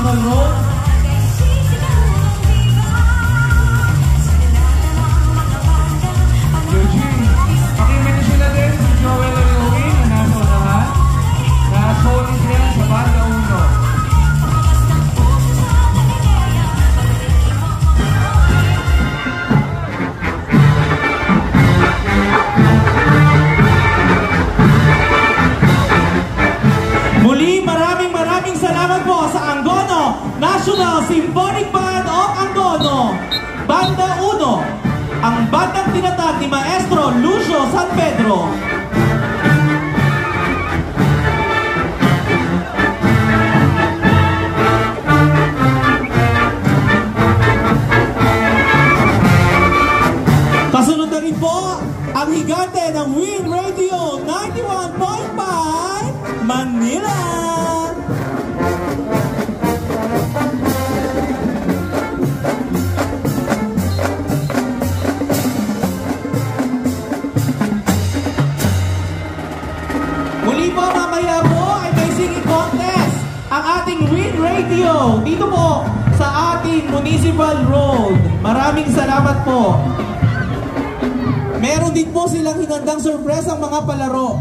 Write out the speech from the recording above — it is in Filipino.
Municipal Road. Eugene, pakimention na din si Joel Oriuin na nasa unahan. Nakasolis yan sa banda 1. Muli, maraming salamat po sa Angono National Symphonic Band of Angono, Banda 1, ang bandang tinatag ni Maestro Lucio San Pedro. Kasunod na rin po ang higante ng Win Radio 91.5 Manila. Muli po, mamaya po ay may singing contest ang ating Win Radio dito po sa ating Municipal Road. Maraming salamat po. Meron din po silang hinandang surprise ang mga palaro.